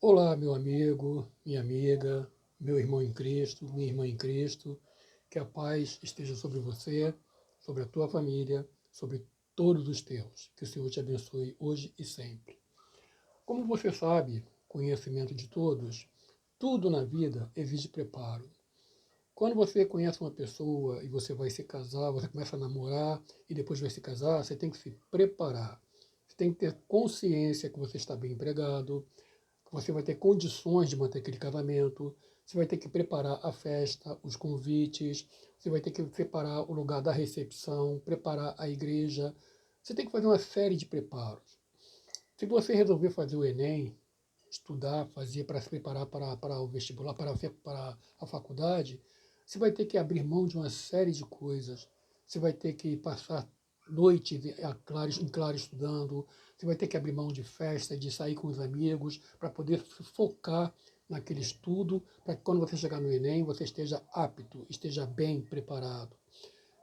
Olá, meu amigo, minha amiga, meu irmão em Cristo, minha irmã em Cristo, que a paz esteja sobre você, sobre a tua família, sobre todos os teus. Que o Senhor te abençoe hoje e sempre. Como você sabe, conhecimento de todos, tudo na vida exige preparo. Quando você conhece uma pessoa e você vai se casar, você começa a namorar e depois vai se casar, você tem que se preparar. Você tem que ter consciência que você está bem empregado, você vai ter condições de manter aquele casamento, você vai ter que preparar a festa, os convites, você vai ter que preparar o lugar da recepção, preparar a igreja. Você tem que fazer uma série de preparos. Se você resolver fazer o Enem, estudar, fazer para se preparar para o vestibular, para a faculdade, você vai ter que abrir mão de uma série de coisas. Você vai ter que passar noites em claro estudando, você vai ter que abrir mão de festa, de sair com os amigos, para poder se focar naquele estudo, para que quando você chegar no Enem, você esteja apto, esteja bem preparado.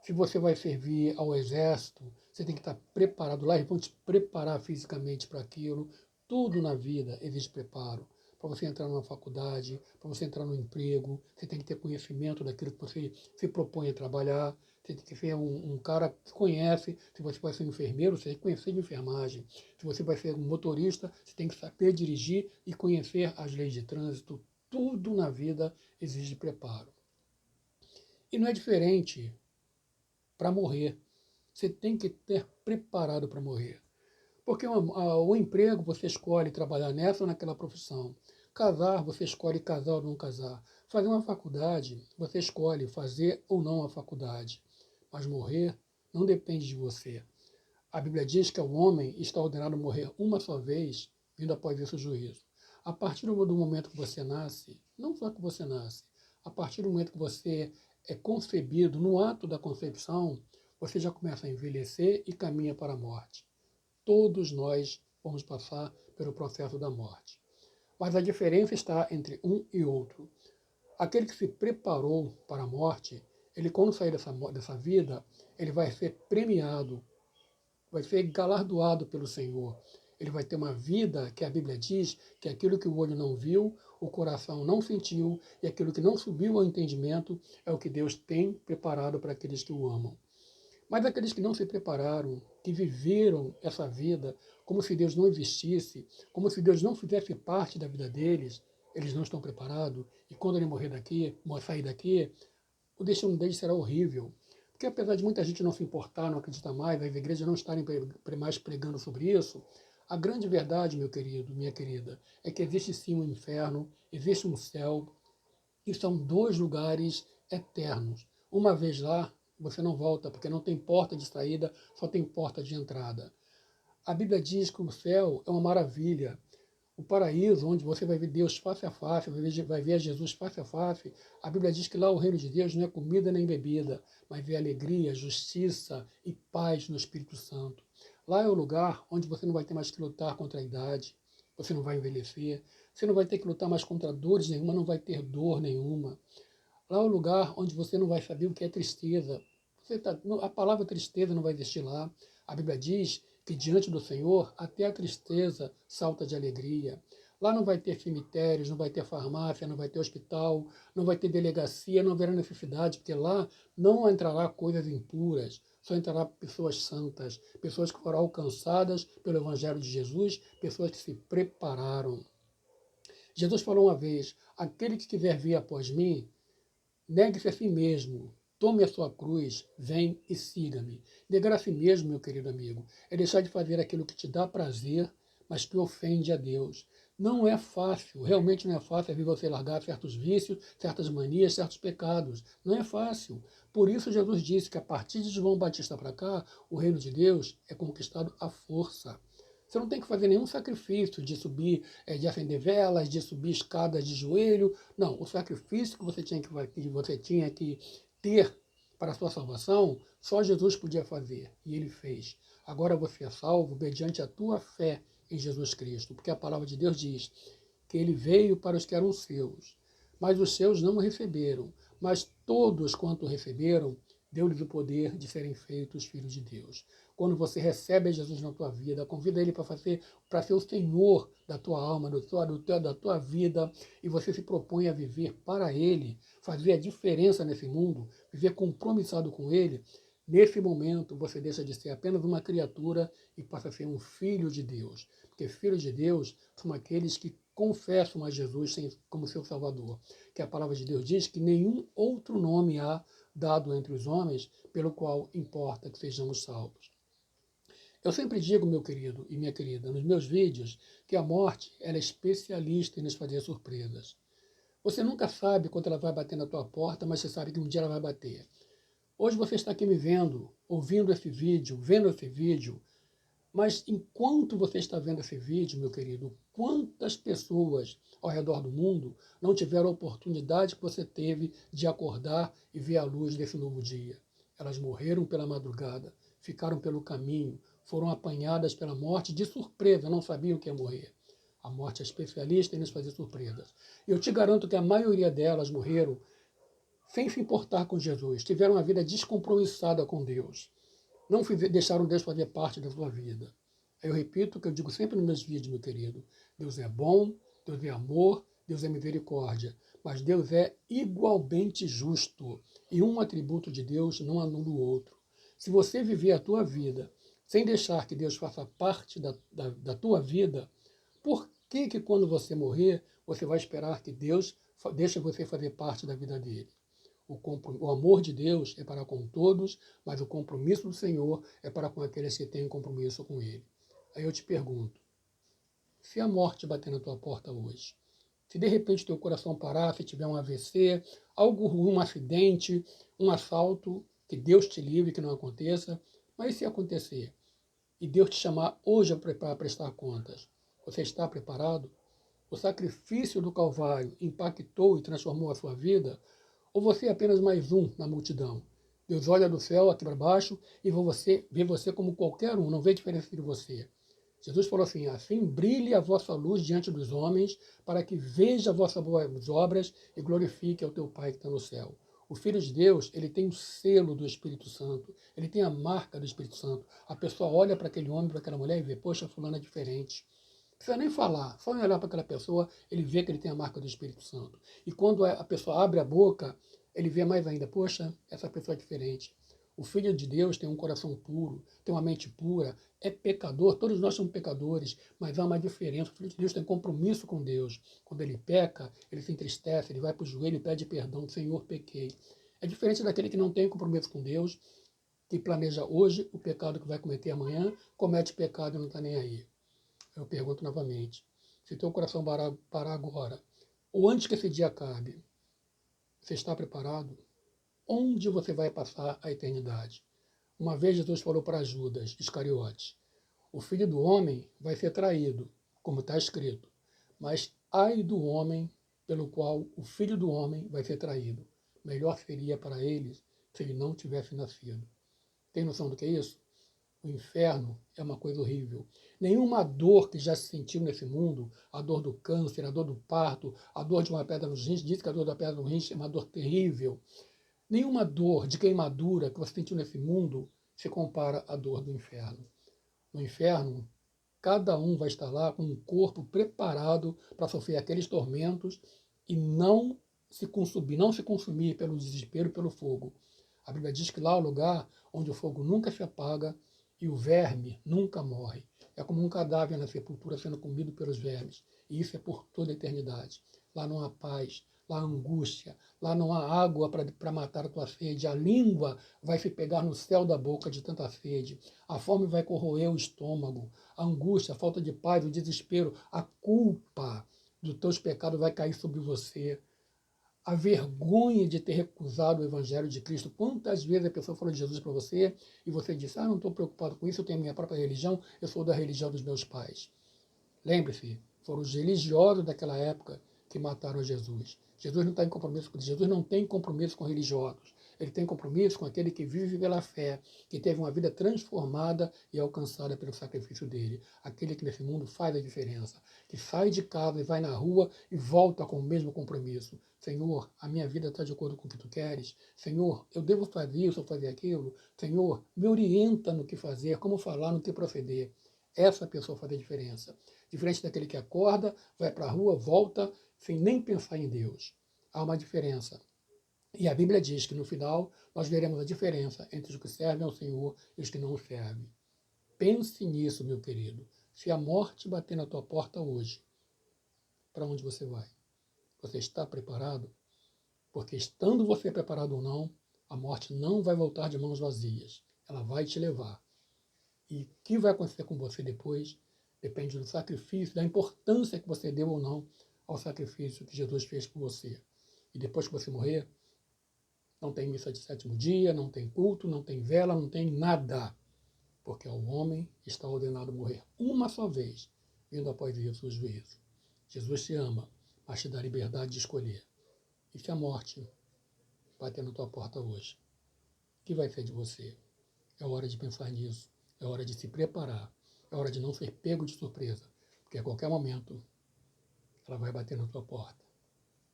Se você vai servir ao exército, você tem que estar preparado lá, eles vão te preparar fisicamente para aquilo. Tudo na vida exige preparo. Para você entrar numa faculdade, para você entrar no emprego, você tem que ter conhecimento daquilo que você se propõe a trabalhar. Você tem que ser um cara que conhece. Se você vai ser um enfermeiro, você tem que conhecer de enfermagem. Se você vai ser um motorista, você tem que saber dirigir e conhecer as leis de trânsito. Tudo na vida exige preparo. E não é diferente para morrer. Você tem que ter preparado para morrer. Porque o emprego você escolhe trabalhar nessa ou naquela profissão. Casar, você escolhe casar ou não casar. Fazer uma faculdade, você escolhe fazer ou não a faculdade. Mas morrer não depende de você. A Bíblia diz que o homem está ordenado a morrer uma só vez, vindo após isso o juízo. A partir do momento que você nasce, não só que você nasce, a partir do momento que você é concebido, no ato da concepção, você já começa a envelhecer e caminha para a morte. Todos nós vamos passar pelo processo da morte. Mas a diferença está entre um e outro. Aquele que se preparou para a morte, ele quando sair dessa vida, ele vai ser premiado, vai ser galardoado pelo Senhor. Ele vai ter uma vida que a Bíblia diz que aquilo que o olho não viu, o coração não sentiu e aquilo que não subiu ao entendimento é o que Deus tem preparado para aqueles que o amam. Mas aqueles que não se prepararam, que viveram essa vida como se Deus não existisse, como se Deus não fizesse parte da vida deles, eles não estão preparados. E quando ele morrer daqui, sair daqui, o destino deles será horrível. Porque apesar de muita gente não se importar, não acreditar mais, as igrejas não estarem mais pregando sobre isso, a grande verdade, meu querido, minha querida, é que existe sim um inferno, existe um céu, e são dois lugares eternos. Uma vez lá, você não volta, porque não tem porta de saída, só tem porta de entrada. A Bíblia diz que o céu é uma maravilha. O paraíso, onde você vai ver Deus face a face, vai ver Jesus face a face, a Bíblia diz que lá o reino de Deus não é comida nem bebida, mas é alegria, justiça e paz no Espírito Santo. Lá é o lugar onde você não vai ter mais que lutar contra a idade, você não vai envelhecer, você não vai ter que lutar mais contra dores nenhuma, não vai ter dor nenhuma. Lá é o lugar onde você não vai saber o que é tristeza. A palavra tristeza não vai existir lá. A Bíblia diz que diante do Senhor até a tristeza salta de alegria. Lá não vai ter cemitérios, não vai ter farmácia, não vai ter hospital, não vai ter delegacia, não haverá necessidade, porque lá não entrará coisas impuras, só entrará pessoas santas, pessoas que foram alcançadas pelo Evangelho de Jesus, pessoas que se prepararam. Jesus falou uma vez: aquele que quiser vir após mim, negue-se a si mesmo, tome a sua cruz, vem e siga-me. Negar a si mesmo, meu querido amigo, é deixar de fazer aquilo que te dá prazer, mas que ofende a Deus. Não é fácil, realmente não é fácil você largar certos vícios, certas manias, certos pecados. Não é fácil. Por isso Jesus disse que a partir de João Batista para cá, o reino de Deus é conquistado à força. Você não tem que fazer nenhum sacrifício de subir, de acender velas, de subir escadas de joelho. Não, o sacrifício que você tinha que ter para a sua salvação, só Jesus podia fazer, e ele fez. Agora você é salvo mediante a tua fé em Jesus Cristo, porque a palavra de Deus diz que ele veio para os que eram seus, mas os seus não o receberam. Mas todos quanto o receberam, deu-lhes o poder de serem feitos filhos de Deus. quando você recebe Jesus na tua vida, convida ele para ser o Senhor da tua alma, da tua vida, e você se propõe a viver para ele, fazer a diferença nesse mundo, viver compromissado com ele, nesse momento você deixa de ser apenas uma criatura e passa a ser um filho de Deus. Porque filhos de Deus são aqueles que confessam a Jesus como seu Salvador. Que a palavra de Deus diz que nenhum outro nome há dado entre os homens pelo qual importa que sejamos salvos. Eu sempre digo, meu querido e minha querida, nos meus vídeos, que a morte ela é especialista em nos fazer surpresas. Você nunca sabe quando ela vai bater na tua porta, mas você sabe que um dia ela vai bater. Hoje você está aqui me vendo, ouvindo esse vídeo, vendo esse vídeo, mas enquanto você está vendo esse vídeo, meu querido, quantas pessoas ao redor do mundo não tiveram a oportunidade que você teve de acordar e ver a luz desse novo dia? Elas morreram pela madrugada, ficaram pelo caminho, foram apanhadas pela morte de surpresa, não sabiam que ia morrer. A morte é especialista em nos fazer surpresas. Eu te garanto que a maioria delas morreram sem se importar com Jesus, tiveram uma vida descompromissada com Deus. Não deixaram Deus fazer parte da sua vida. Eu repito o que eu digo sempre nos meus vídeos, meu querido. Deus é bom, Deus é amor, Deus é misericórdia. Mas Deus é igualmente justo. E um atributo de Deus não anula o outro. Se você viver a tua vida sem deixar que Deus faça parte da tua vida, por que quando você morrer, vai esperar que Deus deixe você fazer parte da vida dele? O amor de Deus é para com todos, mas o compromisso do Senhor é para com aqueles que têm compromisso com Ele. Aí eu te pergunto, se a morte bater na tua porta hoje, se de repente teu coração parar, se tiver um AVC, algo ruim, um acidente, um assalto, que Deus te livre, que não aconteça, mas e se acontecer? E Deus te chamar hoje para prestar contas, você está preparado? O sacrifício do Calvário impactou e transformou a sua vida? Ou você é apenas mais um na multidão? Deus olha do céu aqui para baixo e vê você como qualquer um, não vê diferença de você. Jesus falou assim brilhe a vossa luz diante dos homens, para que veja as vossas boas obras e glorifique ao teu Pai que está no céu. O Filho de Deus, ele tem o selo do Espírito Santo, ele tem a marca do Espírito Santo. A pessoa olha para aquele homem, para aquela mulher e vê, poxa, fulano é diferente. Não precisa nem falar, só em olhar para aquela pessoa, ele vê que ele tem a marca do Espírito Santo. E quando a pessoa abre a boca, ele vê mais ainda, poxa, essa pessoa é diferente. O Filho de Deus tem um coração puro, tem uma mente pura, é pecador, todos nós somos pecadores, mas há uma diferença. O Filho de Deus tem compromisso com Deus. Quando ele peca, ele se entristece, ele vai para o joelho e pede perdão, Senhor, pequei. É diferente daquele que não tem compromisso com Deus, que planeja hoje o pecado que vai cometer amanhã, comete pecado e não está nem aí. Eu pergunto novamente, se teu coração parar agora, ou antes que esse dia acabe, você está preparado? Onde você vai passar a eternidade? Uma vez Jesus falou para Judas Iscariote, o filho do homem vai ser traído, como está escrito, mas ai do homem pelo qual o filho do homem vai ser traído. Melhor seria para eles se ele não tivesse nascido. Tem noção do que é isso? O inferno é uma coisa horrível. Nenhuma dor que já se sentiu nesse mundo, a dor do câncer, a dor do parto, a dor de uma pedra nos rins, diz que a dor da pedra no rins é uma dor terrível. Nenhuma dor de queimadura que você sentiu nesse mundo se compara à dor do inferno. No inferno, cada um vai estar lá com um corpo preparado para sofrer aqueles tormentos e não se consumir pelo desespero, pelo fogo. A Bíblia diz que lá é o lugar onde o fogo nunca se apaga e o verme nunca morre. É como um cadáver na sepultura sendo comido pelos vermes. E isso é por toda a eternidade. Lá não há paz, lá há angústia, lá não há água para matar a tua sede. A língua vai se pegar no céu da boca de tanta sede. A fome vai corroer o estômago. A angústia, a falta de paz, o desespero, a culpa dos teus pecados vai cair sobre você. A vergonha de ter recusado o Evangelho de Cristo. Quantas vezes a pessoa falou de Jesus para você e você disse, não estou preocupado com isso, eu tenho a minha própria religião, eu sou da religião dos meus pais. Lembre-se, foram os religiosos daquela época que mataram Jesus. Jesus não está em compromisso com Jesus, não tem compromisso com religiosos. Ele tem compromisso com aquele que vive pela fé, que teve uma vida transformada e alcançada pelo sacrifício dele. Aquele que nesse mundo faz a diferença, que sai de casa e vai na rua e volta com o mesmo compromisso. Senhor, a minha vida está de acordo com o que tu queres. Senhor, eu devo fazer isso ou fazer aquilo. Senhor, me orienta no que fazer, como falar, no que proceder. Essa pessoa faz a diferença. Diferente daquele que acorda, vai para a rua, volta, sem nem pensar em Deus. Há uma diferença. E a Bíblia diz que no final nós veremos a diferença entre os que servem ao Senhor e os que não o servem. Pense nisso, meu querido. Se a morte bater na tua porta hoje, para onde você vai? Você está preparado? Porque estando você preparado ou não, a morte não vai voltar de mãos vazias. Ela vai te levar. E o que vai acontecer com você depois depende do sacrifício, da importância que você deu ou não ao sacrifício que Jesus fez por você. E depois que você morrer, não tem missa de sétimo dia, não tem culto, não tem vela, não tem nada. Porque ao homem está ordenado morrer uma só vez, vindo após isso o juízo. Jesus te ama, mas te dá liberdade de escolher. E se a morte bater na tua porta hoje, o que vai ser de você? É hora de pensar nisso, é hora de se preparar, é hora de não ser pego de surpresa, porque a qualquer momento ela vai bater na tua porta.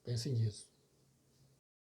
Pense nisso.